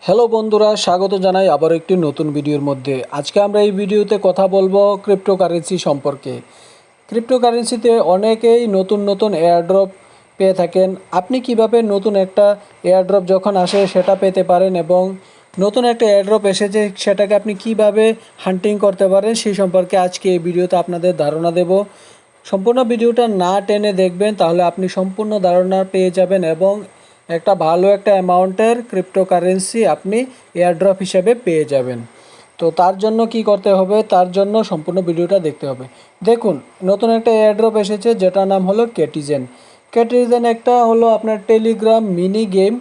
Hello বন্ধুরা, স্বাগত জানাই আবার একটি নতুন ভিডিওর মধ্যে। আজকে আমরা এই ভিডিওতে কথা বলবো ক্রিপ্টোকারেন্সি সম্পর্কে। ক্রিপ্টোকারেন্সিতে অনেকেই নতুন নতুন এয়ারড্রপ পেয়ে থাকেন। আপনি কিভাবে নতুন একটা এয়ারড্রপ যখন আসে সেটা পেতে পারেন এবং নতুন একটা এয়ারড্রপ এসেছে সেটাকে আপনি কিভাবে হান্টিং করতে পারেন সেই সম্পর্কে আজকে এই ভিডিওতে আপনাদের ধারণা দেব। সম্পূর্ণ ভিডিওটা না টেনে দেখবেন, তাহলে আপনি সম্পূর্ণ ধারণা পেয়ে যাবেন এবং একটা ভালো একটা অ্যামাউন্টের ক্রিপ্টোকারেন্সি আপনি এয়ারড্রপ হিসেবে পেয়ে যাবেন। তো তার জন্য কি করতে হবে, তার জন্য সম্পূর্ণ ভিডিওটা দেখতে হবে। দেখুন, নতুন একটা এয়ারড্রপ এসেছে যেটার নাম হলো কেটিজেন। কেটিজেন একটা হলো আপনার টেলিগ্রাম মিনি গেম।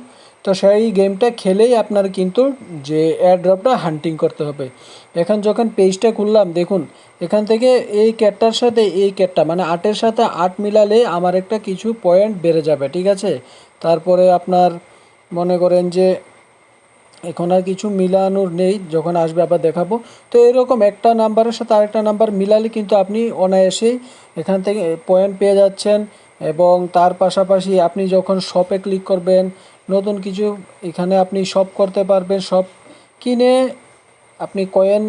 তো সেই গেমটা খেলেই আপনার কিন্তু যে এয়ারড্রপটা হান্টিং করতে হবে। এখন যখন পেজটা খুললাম, দেখুন এখান থেকে এই ক্যাটটার সাথে এই ক্যাটটা মানে 8-এর সাথে 8 মিলালে আমার একটা কিছু পয়েন্ট বেড়ে যাবে, ঠিক আছে। তারপরে আপনার মনে করেন যে এখন আর কিছু মিলানোর নেই, যখন আসবে আবার দেখাবো। তো এরকম একটা নাম্বারের সাথে আরেকটা নাম্বার মিলালে কিন্তু আপনি অনায়াসেই এখান থেকে পয়েন্ট পেয়ে যাচ্ছেন। এবং তার পাশাপাশি আপনি যখন শপে ক্লিক করবেন, নতুন কিছু এখানে আপনি শপ করতে পারবেন। শপ কিনে আপনি কয়েন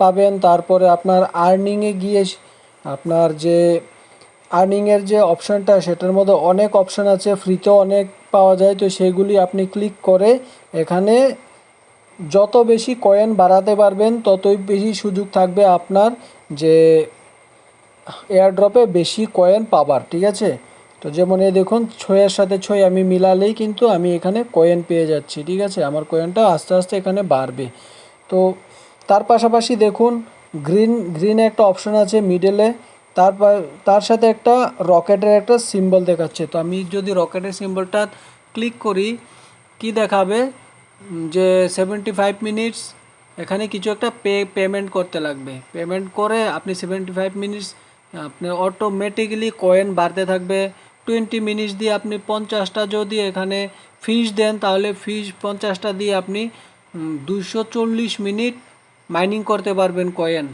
পাবেন। তারপরে আপনার আর্নিংয়ে গিয়ে আপনার যে আর্নিংয়ের যে অপশানটা, সেটার মধ্যে অনেক অপশান আছে, ফ্রিতেও অনেক পাওয়া যায়। তো সেইগুলি আপনি ক্লিক করে এখানে যত বেশি কয়েন বাড়াতে পারবেন ততই বেশি সুযোগ থাকবে আপনার যে এয়ারড্রপে বেশি কয়েন পাবার, ঠিক আছে। তো যেমন এই দেখুন, 6-এর সাথে 6 আমি মিলালেই কিন্তু আমি এখানে কয়েন পেয়ে যাচ্ছি, ঠিক আছে। আমার কয়েনটা আস্তে আস্তে এখানে বাড়বে। তো তার পাশাপাশি দেখুন, গ্রিন একটা অপশন আছে মিডলে। তার সাথে একটা রকেটের একটা সিম্বল দেখাচ্ছে। তো আমি যদি রকেটের সিম্বলটা ক্লিক করি, কি দেখাবে যে 75 মিনিটস এখানে কিছু একটা পেমেন্ট করতে লাগবে। পেমেন্ট করে আপনি 75 মিনিটস আপনি অটোমেটিক্যালি কয়েন বাড়তে থাকবে। 20 মিনিটস দিয়ে আপনি 50টা যদি এখানে ফিস দেন, তাহলে ফিস 50টা দিয়ে আপনি 240 মিনিট মাইনিং করতে পারবেন কয়েন।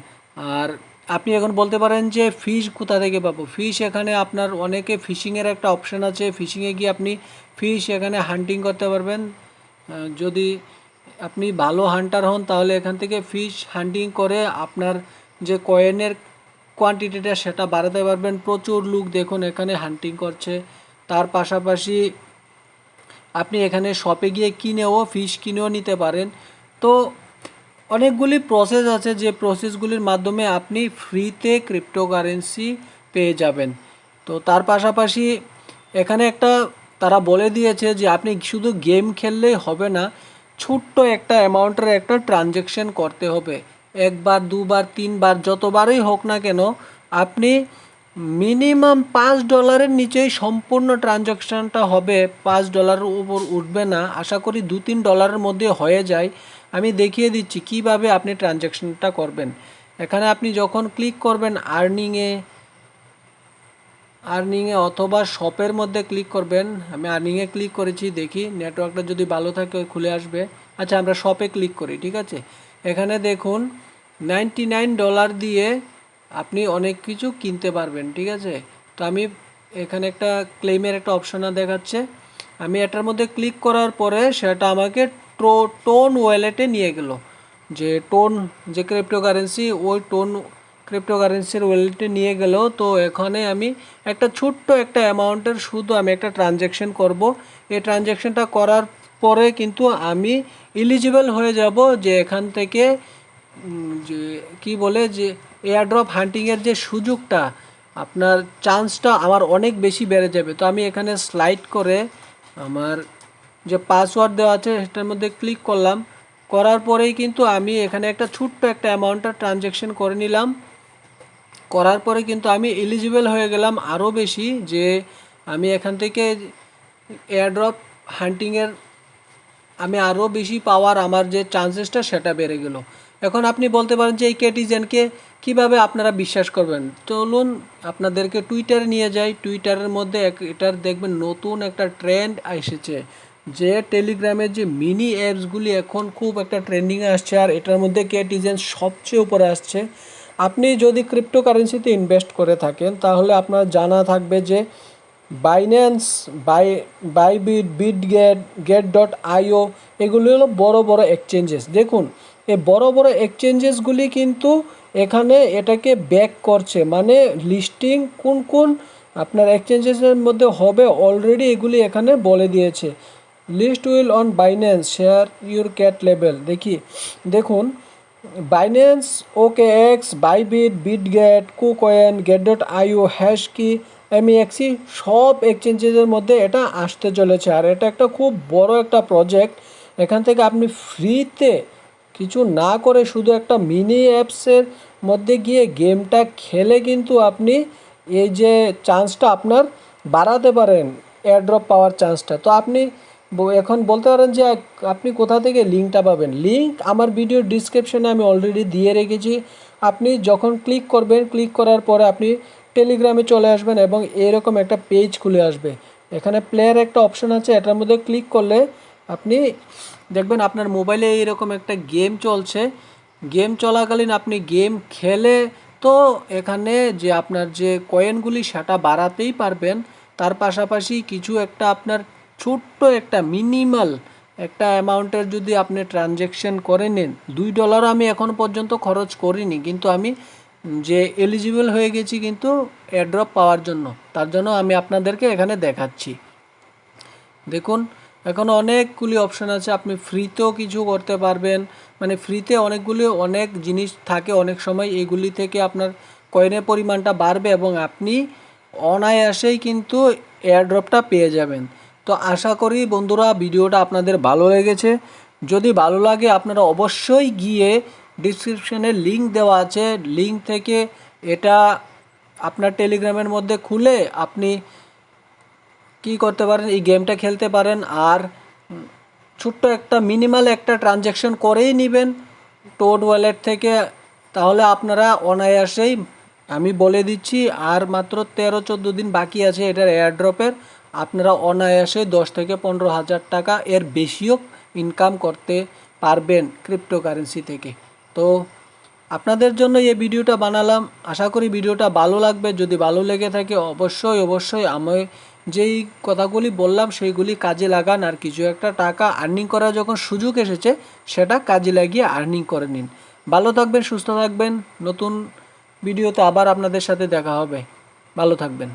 আর আপনি এখন বলতে পারেন যে ফিশ কোথা থেকে পাবো। ফিশ এখানে আপনার অনেকে ফিশিংয়ের একটা অপশান আছে, ফিশিংয়ে গিয়ে আপনি ফিশ এখানে হান্টিং করতে পারবেন। যদি আপনি ভালো হান্টার হন তাহলে এখান থেকে ফিশ হান্টিং করে আপনার যে কয়েনের কোয়ান্টিটিটা সেটা বাড়াতে পারবেন। প্রচুর লোক দেখুন এখানে হান্টিং করছে। তার পাশাপাশি আপনি এখানে শপে গিয়ে ফিশ কিনেও নিতে পারেন। তো অনেকগুলি প্রসেস আছে, যে প্রসেসগুলির মাধ্যমে আপনি ফ্রিতে ক্রিপ্টোকারেন্সি পেয়ে যাবেন। তো তার পাশাপাশি এখানে একটা তারা বলে দিয়েছে যে আপনি শুধু গেম খেললেই হবে না, ছোট্ট একটা অ্যামাউন্টের একটা ট্রানজ্যাকশন করতে হবে। একবার, দুবার, তিনবার, যতবারই হোক না কেন, আপনি মিনিমাম $5 নিচেই সম্পূর্ণ ট্রানজ্যাকশানটা হবে। $5 উপর উঠবে না। আশা করি $2-3 মধ্যে হয়ে যায়। আমি দেখিয়ে দিচ্ছি কিভাবে আপনি ট্রানজ্যাকশানটা করবেন। এখানে আপনি যখন ক্লিক করবেন আর্নিংয়ে অথবা শপের মধ্যে ক্লিক করবেন। আমি আর্নিংয়ে ক্লিক করেছি, দেখি নেটওয়ার্কটা যদি ভালো থাকে খুলে আসবে। আচ্ছা, আমরা শপে ক্লিক করি, ঠিক আছে। এখানে দেখুন $99 দিয়ে আপনি অনেক কিছু কিনতে পারবেন, ঠিক আছে। তো আমি এখানে একটা ক্লেমের একটা অপশন দেখাচ্ছে। আমি এটার মধ্যে ক্লিক করার পরে সেটা আমাকে টোন ওয়ালেটে নিয়ে গেল। যে টোন যে ক্রিপ্টোকারেন্সি, ওই টোন ক্রিপ্টোকারেন্সির ওয়ালেটে নিয়ে গেল। তো এখানে আমি একটা ছোট্ট একটা অ্যামাউন্টের শুধু আমি একটা ট্রানজ্যাকশন করব। এই ট্রানজ্যাকশনটা করার পরে কিন্তু আমি এলিজিবল হয়ে যাব যে এখান থেকে যে কি বলে যে এয়ারড্রপ হান্টিংয়ের যে সুযোগটা, আপনার চান্সটা আমার অনেক বেশি বেড়ে যাবে। তো আমি এখানে স্লাইড করে আমার যে পাসওয়ার্ড দেওয়া আছে সেটার মধ্যে ক্লিক করলাম। করার পরেই কিন্তু আমি এখানে একটা ছোট্ট একটা অ্যামাউন্টের ট্রানজ্যাকশন করে নিলাম। করার পরে কিন্তু আমি এলিজিবল হয়ে গেলাম আরও বেশি, যে আমি এখান থেকে এয়ারড্রপ হান্টিংয়ের আমি আরও বেশি পাওয়ার আমার যে চান্সেসটা সেটা বেড়ে গেল। এখন আপনি বলতে পারেন যে এই কেটিজেনকে কীভাবে আপনারা বিশ্বাস করবেন। চলুন আপনাদেরকে টুইটারে নিয়ে যাই। টুইটারের মধ্যে এটার দেখবেন নতুন একটা ট্রেন্ড এসেছে, যে টেলিগ্রামের যে মিনি অ্যাপসগুলি এখন খুব একটা ট্রেন্ডিংয়ে আসছে, আর এটার মধ্যে কেটিজেন সবচেয়ে উপরে আসছে। আপনি যদি ক্রিপ্টোকারেন্সিতে ইনভেস্ট করে থাকেন তাহলে আপনার জানা থাকবে যে বাইন্যান্স, বাইবিট, বিটগেট, গেট.io, এগুলি হলো বড় বড় এক্সচেঞ্জেস। দেখুন এই বড় বড় এক্সচেঞ্জেসগুলি কিন্তু এখানে এটাকে ব্যাক করছে, মানে লিস্টিং কোন কোন আপনার এক্সচেঞ্জেসের মধ্যে হবে অলরেডি এগুলি এখানে বলে দিয়েছে। List will on Binance, share your cat level. দেখুন Binance, OKX, Bybit, Bitget, KuCoin, গেট.io, হ্যাশকি, MEXC সব এক্সচেঞ্জেসের মধ্যে এটা আসতে চলেছে। আর এটা একটা খুব বড় একটা প্রজেক্ট। এখান থেকে আপনি ফ্রিতে কিছু না করে শুধু একটা মিনি অ্যাপসের মধ্যে গিয়ে গেমটা খেলে কিন্তু আপনি এই যে চান্সটা আপনার বাড়াতে পারেন, এয়ারড্রপ পাওয়ার চান্সটা। তো আপনি এখন বলতে পারেন যে আপনি কোথা থেকে লিঙ্কটা পাবেন। লিঙ্ক আমার ভিডিও ডিসক্রিপশনে আমি অলরেডি দিয়ে রেখেছি। আপনি যখন ক্লিক করবেন, ক্লিক করার পরে আপনি টেলিগ্রামে চলে আসবেন এবং এরকম একটা পেজ খুলে আসবে। এখানে প্লেয়ার একটা অপশন আছে, এটার মধ্যে ক্লিক করলে আপনি দেখবেন আপনার মোবাইলে এইরকম একটা গেম চলছে। গেম চলাকালীন আপনি গেম খেলে তো এখানে যে আপনার যে কয়েনগুলি সেটা বাড়াতেই পারবেন, তার পাশাপাশি কিছু একটা আপনার ছোট্ট একটা মিনিমাল একটা অ্যামাউন্টের যদি আপনি ট্রানজ্যাকশন করে নেন, $2 আমি এখন পর্যন্ত খরচ করিনি, কিন্তু আমি যে এলিজিবল হয়ে গেছি কিন্তু এয়ারড্রপ পাওয়ার জন্য, তার জন্য আমি আপনাদেরকে এখানে দেখাচ্ছি। দেখুন এখানে অনেকগুলি অপশান আছে, আপনি ফ্রিতেও কিছু করতে পারবেন, মানে ফ্রিতে অনেক জিনিস থাকে অনেক সময়, এগুলি থেকে আপনার কয়েনের পরিমাণটা বাড়বে এবং আপনি অনায়াসেই কিন্তু এয়ারড্রপটা পেয়ে যাবেন। তো আশা করি বন্ধুরা ভিডিওটা আপনাদের ভালো লেগেছে। যদি ভালো লাগে আপনারা অবশ্যই গিয়ে ডিসক্রিপশনে লিঙ্ক দেওয়া আছে, লিঙ্ক থেকে এটা আপনার টেলিগ্রামের মধ্যে খুলে আপনি কি করতে পারেন, এই গেমটা খেলতে পারেন। আর ছোট্ট একটা মিনিমাল একটা ট্রানজ্যাকশন করেই নেবেন টোড ওয়ালেট থেকে, তাহলে আপনারা অনায়াসেই, আমি বলে দিচ্ছি আর মাত্র 13-14 দিন বাকি আছে এটার এয়ারড্রপের, আপনারা অনায়াসে 10 থেকে 15,000 টাকা এর বেশিও ইনকাম করতে পারবেন ক্রিপ্টোকারেন্সি থেকে। তো আপনাদের জন্য এই ভিডিওটা বানালাম, আশা করি ভিডিওটা ভালো লাগবে। যদি ভালো লেগে থাকে অবশ্যই আমি যেই কথাগুলি বললাম সেইগুলি কাজে লাগান, আর কিছু একটা টাকা আর্নিং করার যখন সুযোগ এসেছে সেটা কাজে লাগিয়ে আর্নিং করে নিন। ভালো থাকবেন, সুস্থ থাকবেন, নতুন ভিডিওতে আবার আপনাদের সাথে দেখা হবে। ভালো থাকবেন।